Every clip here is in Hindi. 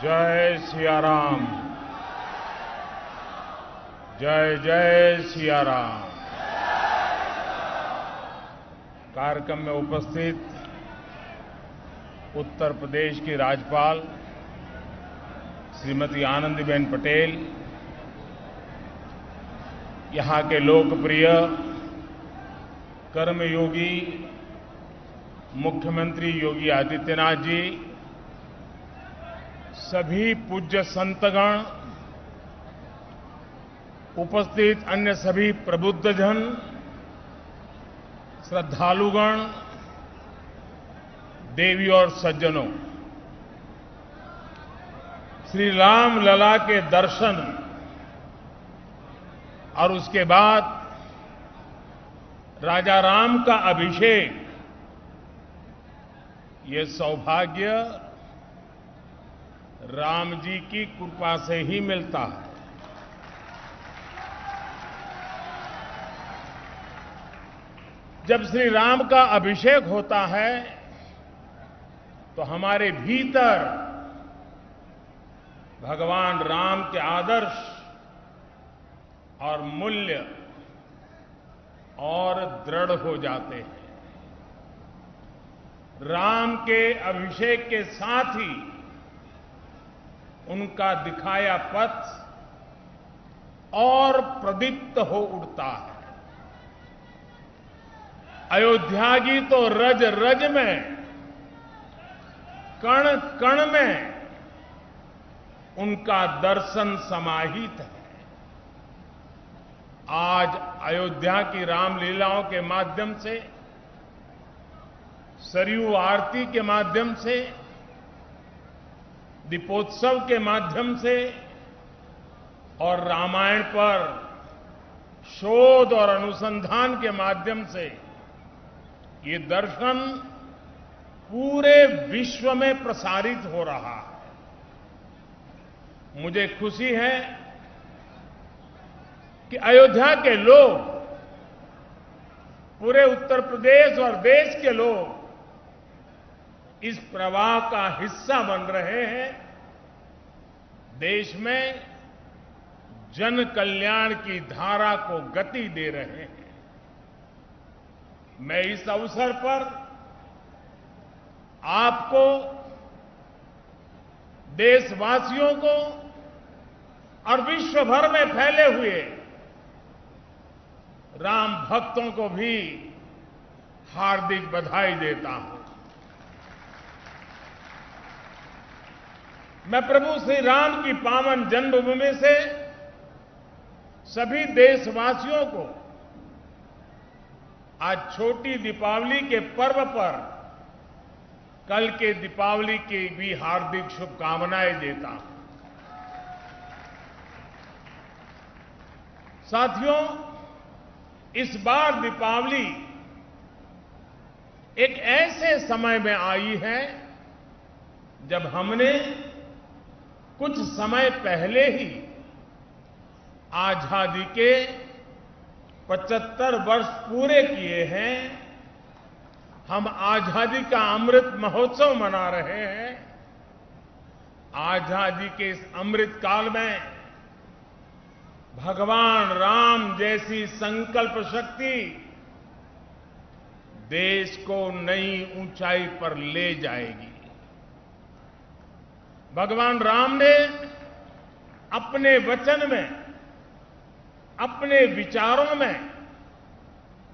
जय सिया राम। जय जय सिया राम। कार्यक्रम में उपस्थित उत्तर प्रदेश की राज्यपाल श्रीमती आनंदीबेन पटेल, यहां के लोकप्रिय कर्मयोगी मुख्यमंत्री योगी आदित्यनाथ जी, सभी पूज्य संतगण, उपस्थित अन्य सभी प्रबुद्धजन, श्रद्धालुगण, देवी और सज्जनों, श्री राम लला के दर्शन और उसके बाद राजा राम का अभिषेक, ये सौभाग्य राम जी की कृपा से ही मिलता है। जब श्री राम का अभिषेक होता है तो हमारे भीतर भगवान राम के आदर्श और मूल्य और दृढ़ हो जाते हैं। राम के अभिषेक के साथ ही उनका दिखाया पथ और प्रदीप्त हो उठता है। अयोध्या की तो रज रज में, कण कण में उनका दर्शन समाहित है। आज अयोध्या की रामलीलाओं के माध्यम से, सरयू आरती के माध्यम से, दीपोत्सव के माध्यम से और रामायण पर शोध और अनुसंधान के माध्यम से ये दर्शन पूरे विश्व में प्रसारित हो रहा है। मुझे खुशी है कि अयोध्या के लोग, पूरे उत्तर प्रदेश और देश के लोग इस प्रवाह का हिस्सा बन रहे हैं। देश में जन कल्याण की धारा को गति दे रहे हैं। मैं इस अवसर पर आपको, देशवासियों को और विश्व भर में फैले हुए राम भक्तों को भी हार्दिक बधाई देता हूं। मैं प्रभु श्री राम की पावन जन्मभूमि से सभी देशवासियों को आज छोटी दीपावली के पर्व पर कल के दीपावली की भी हार्दिक शुभकामनाएं देता हूं। साथियों, इस बार दीपावली एक ऐसे समय में आई है जब हमने कुछ समय पहले ही आजादी के 75 वर्ष पूरे किए हैं। हम आजादी का अमृत महोत्सव मना रहे हैं। आजादी के इस अमृत काल में भगवान राम जैसी संकल्प शक्ति देश को नई ऊंचाई पर ले जाएगी। भगवान राम ने अपने वचन में, अपने विचारों में,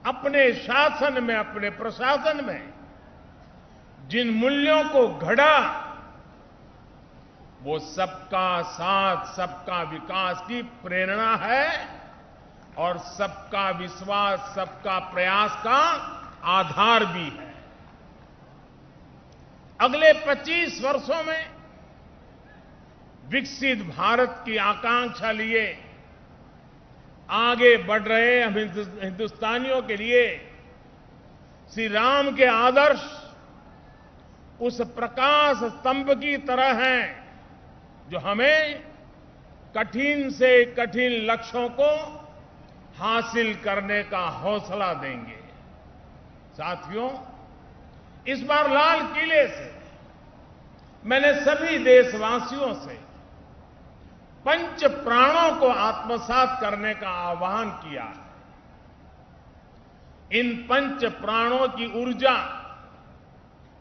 अपने शासन में, अपने प्रशासन में जिन मूल्यों को घड़ा, वो सबका साथ, सबका विकास की प्रेरणा है और सबका विश्वास, सबका प्रयास का आधार भी है। अगले 25 वर्षों में विकसित भारत की आकांक्षा लिए आगे बढ़ रहे हम हिंदुस्तानियों के लिए श्री राम के आदर्श उस प्रकाश स्तंभ की तरह हैं जो हमें कठिन से कठिन लक्ष्यों को हासिल करने का हौसला देंगे। साथियों, इस बार लाल किले से मैंने सभी देशवासियों से पंच प्राणों को आत्मसात करने का आह्वान किया है। इन पंच प्राणों की ऊर्जा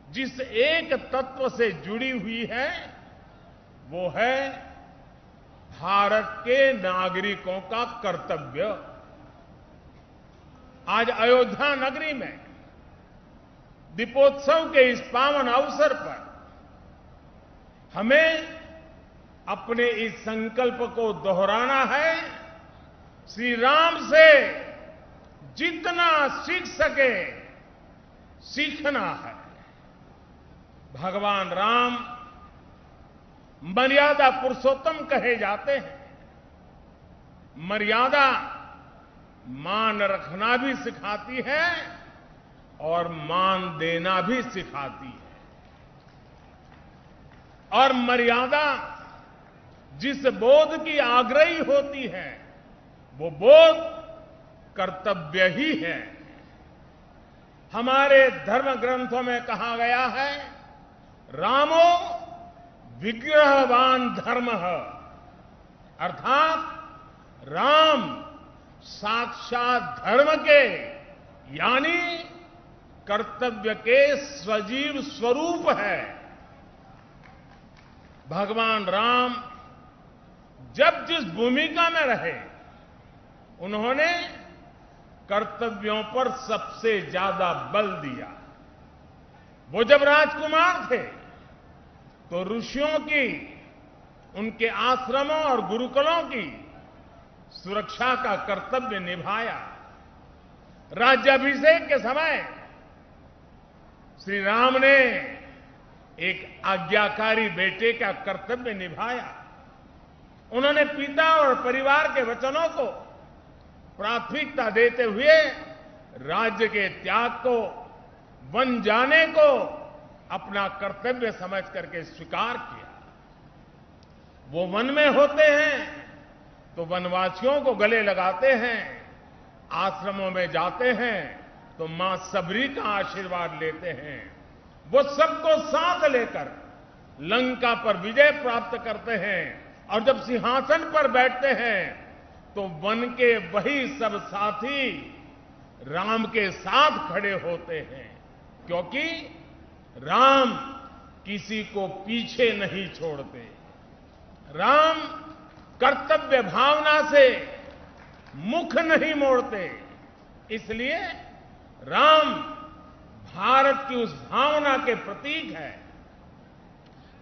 जिस एक तत्व से जुड़ी हुई है वो है भारत के नागरिकों का कर्तव्य। आज अयोध्या नगरी में दीपोत्सव के इस पावन अवसर पर हमें अपने इस संकल्प को दोहराना है, श्री राम से जितना सीख सके सीखना है। भगवान राम मर्यादा पुरुषोत्तम कहे जाते हैं। मर्यादा मान रखना भी सिखाती है और मान देना भी सिखाती है। और मर्यादा जिस बोध की आग्रही होती है वो बोध कर्तव्य ही है। हमारे धर्म ग्रंथों में कहा गया है, रामो विग्रहवान धर्म, अर्थात राम साक्षात धर्म के यानी कर्तव्य के सजीव स्वरूप है। भगवान राम जब जिस भूमिका में रहे उन्होंने कर्तव्यों पर सबसे ज्यादा बल दिया। वो जब राजकुमार थे तो ऋषियों की, उनके आश्रमों और गुरुकुलों की सुरक्षा का कर्तव्य निभाया। राज्याभिषेक के समय श्री राम ने एक आज्ञाकारी बेटे का कर्तव्य निभाया। उन्होंने पिता और परिवार के वचनों को प्राथमिकता देते हुए राज्य के त्याग को, वन जाने को अपना कर्तव्य समझ करके स्वीकार किया। वो वन में होते हैं तो वनवासियों को गले लगाते हैं, आश्रमों में जाते हैं तो मां सबरी का आशीर्वाद लेते हैं। वो सबको साथ लेकर लंका पर विजय प्राप्त करते हैं और जब सिंहासन पर बैठते हैं तो वन के वही सब साथी राम के साथ खड़े होते हैं, क्योंकि राम किसी को पीछे नहीं छोड़ते। राम कर्तव्य भावना से मुख नहीं मोड़ते। इसलिए राम भारत की उस भावना के प्रतीक है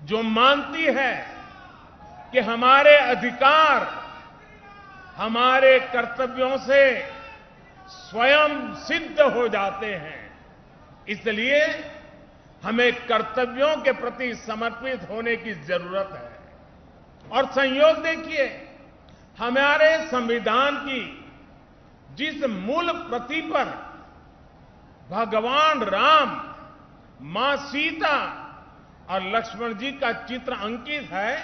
जो मानती है कि हमारे अधिकार हमारे कर्तव्यों से स्वयं सिद्ध हो जाते हैं। इसलिए हमें कर्तव्यों के प्रति समर्पित होने की जरूरत है। और संयोग देखिए, हमारे संविधान की जिस मूल प्रति पर भगवान राम, मां सीता और लक्ष्मण जी का चित्र अंकित है,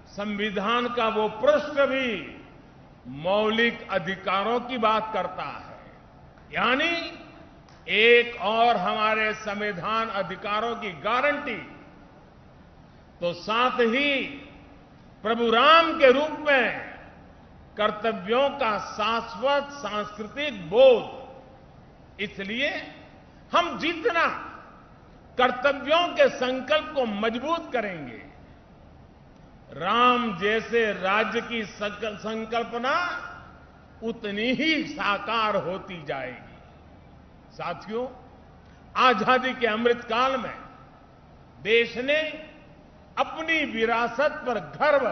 संविधान का वो पृष्ठ भी मौलिक अधिकारों की बात करता है। यानी एक और हमारे संविधान अधिकारों की गारंटी, तो साथ ही प्रभु राम के रूप में कर्तव्यों का शाश्वत सांस्कृतिक बोध। इसलिए हम जितना कर्तव्यों के संकल्प को मजबूत करेंगे, राम जैसे राज्य की संकल्पना उतनी ही साकार होती जाएगी। साथियों, आजादी के अमृत काल में देश ने अपनी विरासत पर गर्व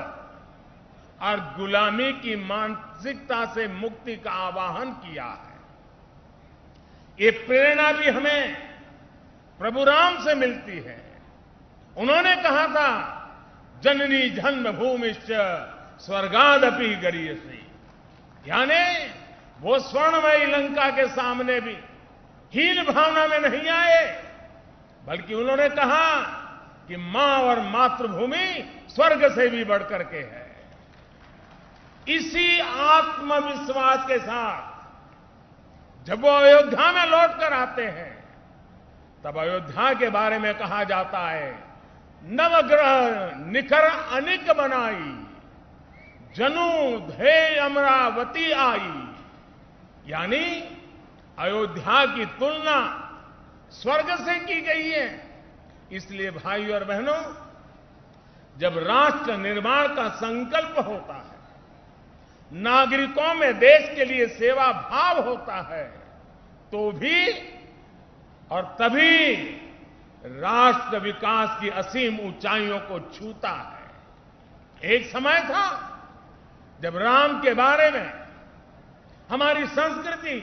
और गुलामी की मानसिकता से मुक्ति का आह्वान किया है। ये प्रेरणा भी हमें प्रभु राम से मिलती है। उन्होंने कहा था, जननी जन्मभूमिश्च स्वर्गादपि गरीयसी, यानी वो स्वर्णमयी लंका के सामने भी हीन भावना में नहीं आए, बल्कि उन्होंने कहा कि मां और मातृभूमि स्वर्ग से भी बढ़कर के है। इसी आत्मविश्वास के साथ जब वो अयोध्या में लौट कर आते हैं, तब अयोध्या के बारे में कहा जाता है, नवग्रह निखर अनिक बनाई, जनु धे अमरावती आई। यानी अयोध्या की तुलना स्वर्ग से की गई है। इसलिए भाइयों और बहनों, जब राष्ट्र निर्माण का संकल्प होता है, नागरिकों में देश के लिए सेवा भाव होता है, तो भी और तभी राष्ट्र विकास की असीम ऊंचाइयों को छूता है। एक समय था जब राम के बारे में, हमारी संस्कृति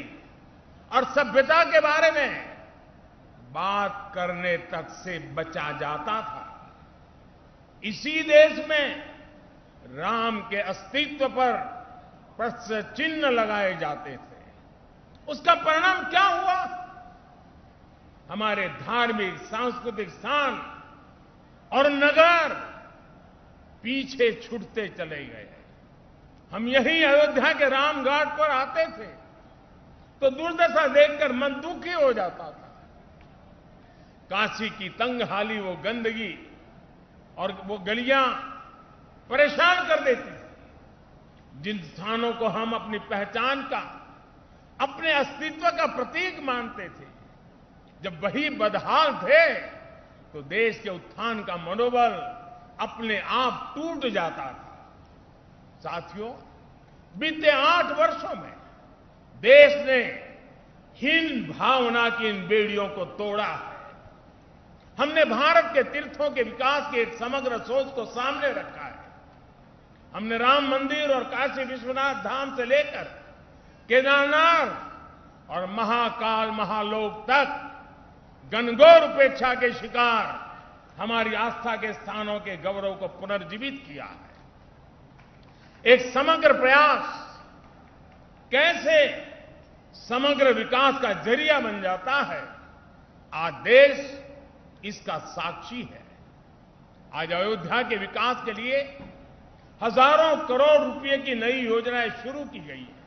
और सभ्यता के बारे में बात करने तक से बचा जाता था। इसी देश में राम के अस्तित्व पर प्रश्न चिन्ह लगाए जाते थे। उसका परिणाम क्या हुआ? हमारे धार्मिक सांस्कृतिक स्थान और नगर पीछे छूटते चले गए। हम यही अयोध्या के रामघाट पर आते थे तो दुर्दशा देखकर मन दुखी हो जाता था। काशी की तंगहाली, वो गंदगी और वो गलियां परेशान कर देती थी। जिन स्थानों को हम अपनी पहचान का, अपने अस्तित्व का प्रतीक मानते थे, जब वही बदहाल थे तो देश के उत्थान का मनोबल अपने आप टूट जाता था। साथियों, बीते 8 वर्षों में देश ने हीन भावना की इन बेड़ियों को तोड़ा है। हमने भारत के तीर्थों के विकास की एक समग्र सोच को सामने रखा है। हमने राम मंदिर और काशी विश्वनाथ धाम से लेकर केदारनाथ और महाकाल महालोक तक घनघोर उपेक्षा के शिकार हमारी आस्था के स्थानों के गौरव को पुनर्जीवित किया है। एक समग्र प्रयास कैसे समग्र विकास का जरिया बन जाता है, आज देश इसका साक्षी है। आज अयोध्या के विकास के लिए हजारों करोड़ रुपए की नई योजनाएं शुरू की गई हैं।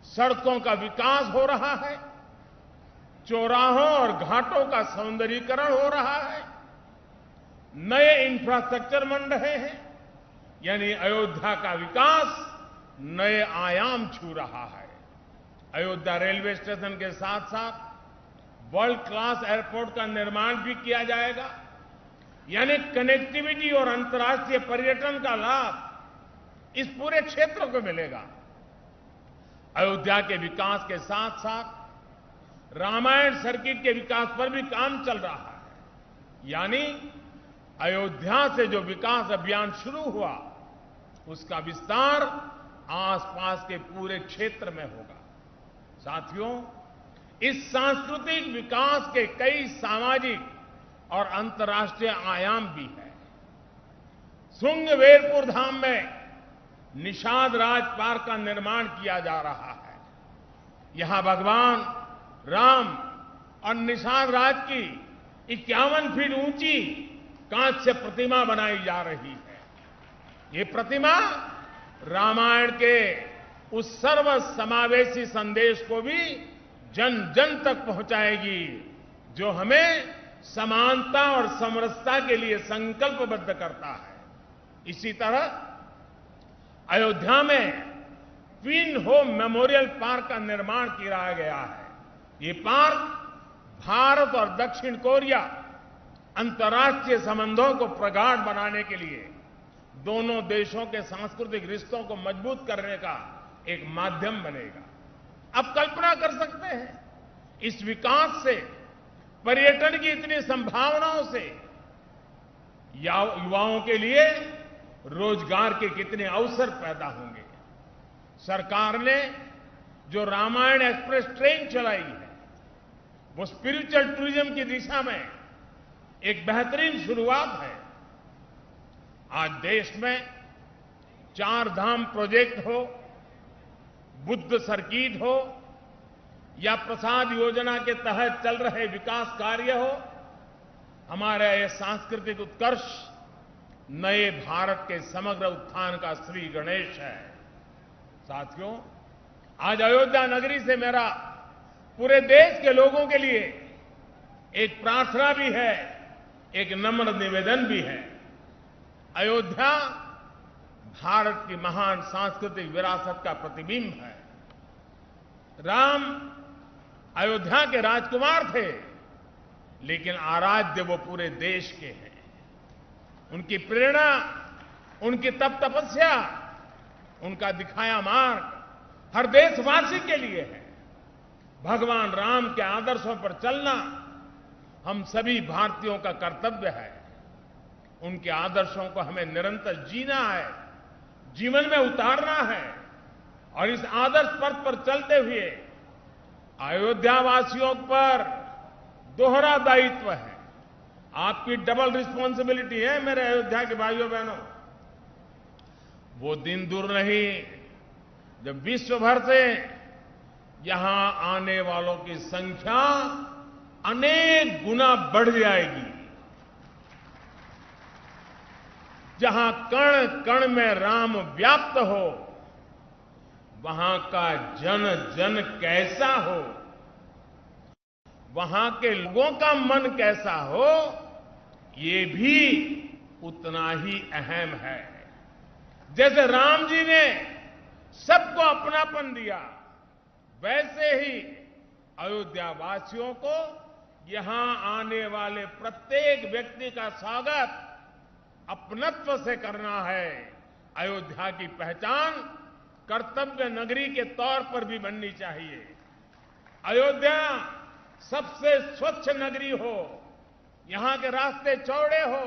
सड़कों का विकास हो रहा है, चौराहों और घाटों का सौंदर्यीकरण हो रहा है, नए इंफ्रास्ट्रक्चर बन रहे हैं। यानी अयोध्या का विकास नए आयाम छू रहा है। अयोध्या रेलवे स्टेशन के साथ साथ वर्ल्ड क्लास एयरपोर्ट का निर्माण भी किया जाएगा। यानी कनेक्टिविटी और अंतर्राष्ट्रीय पर्यटन का लाभ इस पूरे क्षेत्र को मिलेगा। अयोध्या के विकास के साथ साथ रामायण सर्किट के विकास पर भी काम चल रहा है। यानी अयोध्या से जो विकास अभियान शुरू हुआ, उसका विस्तार आसपास के पूरे क्षेत्र में होगा। साथियों, इस सांस्कृतिक विकास के कई सामाजिक और अंतर्राष्ट्रीय आयाम भी हैं। श्रृंगवेरपुर धाम में निषाद राज पार्क का निर्माण किया जा रहा है। यहां भगवान राम और निषाद राज की 51 फीट ऊंची कांच से प्रतिमा बनाई जा रही है। ये प्रतिमा रामायण के उस सर्व समावेशी संदेश को भी जन जन तक पहुंचाएगी, जो हमें समानता और समरसता के लिए संकल्पबद्ध करता है। इसी तरह अयोध्या में ट्विन होम मेमोरियल पार्क का निर्माण किया गया है। ये पार्क भारत और दक्षिण कोरिया अंतर्राष्ट्रीय संबंधों को प्रगाढ़ बनाने के लिए दोनों देशों के सांस्कृतिक रिश्तों को मजबूत करने का एक माध्यम बनेगा। आप कल्पना कर सकते हैं, इस विकास से, पर्यटन की इतनी संभावनाओं से युवाओं के लिए रोजगार के कितने अवसर पैदा होंगे। सरकार ने जो रामायण एक्सप्रेस ट्रेन चलाई है, वो स्पिरिचुअल टूरिज्म की दिशा में एक बेहतरीन शुरुआत है। आज देश में 4 धाम प्रोजेक्ट हो, बुद्ध सर्किट हो या प्रसाद योजना के तहत चल रहे विकास कार्य हो, हमारा यह सांस्कृतिक उत्कर्ष नए भारत के समग्र उत्थान का श्री गणेश है। साथियों, आज अयोध्या नगरी से मेरा पूरे देश के लोगों के लिए एक प्रार्थना भी है एक नम्र निवेदन भी है। अयोध्या भारत की महान सांस्कृतिक विरासत का प्रतिबिंब है। राम अयोध्या के राजकुमार थे, लेकिन आराध्य वो पूरे देश के हैं। उनकी प्रेरणा, उनकी तप तपस्या, उनका दिखाया मार्ग हर देशवासी के लिए है। भगवान राम के आदर्शों पर चलना हम सभी भारतीयों का कर्तव्य है। उनके आदर्शों को हमें निरंतर जीना है, जीवन में उतारना है। और इस आदर्श पथ पर चलते हुए अयोध्या वासियों पर दोहरा दायित्व है। आपकी डबल रिस्पॉन्सिबिलिटी है मेरे अयोध्या के भाइयों बहनों। वो दिन दूर नहीं जब विश्व भर से यहां आने वालों की संख्या अनेक गुना बढ़ जाएगी। जहां कण कण में राम व्याप्त हो, वहां का जन जन कैसा हो, वहां के लोगों का मन कैसा हो, ये भी उतना ही अहम है। जैसे राम जी ने सबको अपनापन दिया, वैसे ही अयोध्या वासियों को यहां आने वाले प्रत्येक व्यक्ति का स्वागत अपनत्व से करना है। अयोध्या की पहचान कर्तव्य नगरी के तौर पर भी बननी चाहिए। अयोध्या सबसे स्वच्छ नगरी हो, यहां के रास्ते चौड़े हो,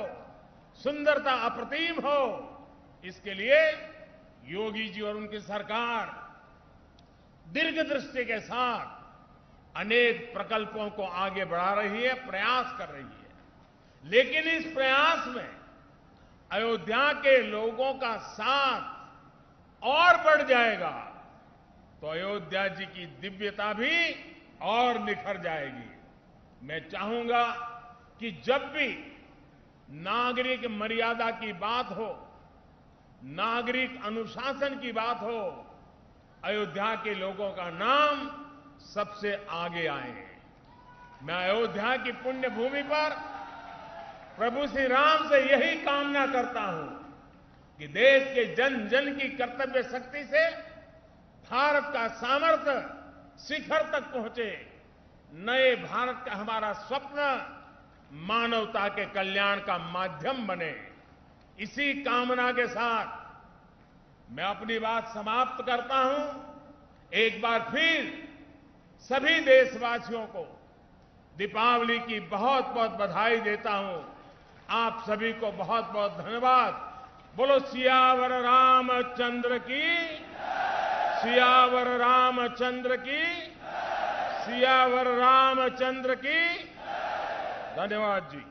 सुंदरता अप्रतिम हो। इसके लिए योगी जी और उनकी सरकार दीर्घ दृष्टि के साथ अनेक प्रकल्पों को आगे बढ़ा रही है, प्रयास कर रही है। लेकिन इस प्रयास में अयोध्या के लोगों का साथ और बढ़ जाएगा तो अयोध्या जी की दिव्यता भी और निखर जाएगी। मैं चाहूंगा कि जब भी नागरिक मर्यादा की बात हो, नागरिक अनुशासन की बात हो, अयोध्या के लोगों का नाम सबसे आगे आए। मैं अयोध्या की पुण्य भूमि पर प्रभु श्री राम से यही कामना करता हूं कि देश के जन जन की कर्तव्य शक्ति से भारत का सामर्थ्य शिखर तक पहुंचे। नए भारत का हमारा स्वप्न मानवता के कल्याण का माध्यम बने। इसी कामना के साथ मैं अपनी बात समाप्त करता हूं। एक बार फिर सभी देशवासियों को दीपावली की बहुत बहुत बधाई देता हूं। आप सभी को बहुत बहुत धन्यवाद। बोलो सियावर रामचंद्र की, सियावर रामचंद्र की, सियावर रामचंद्र की। धन्यवाद जी।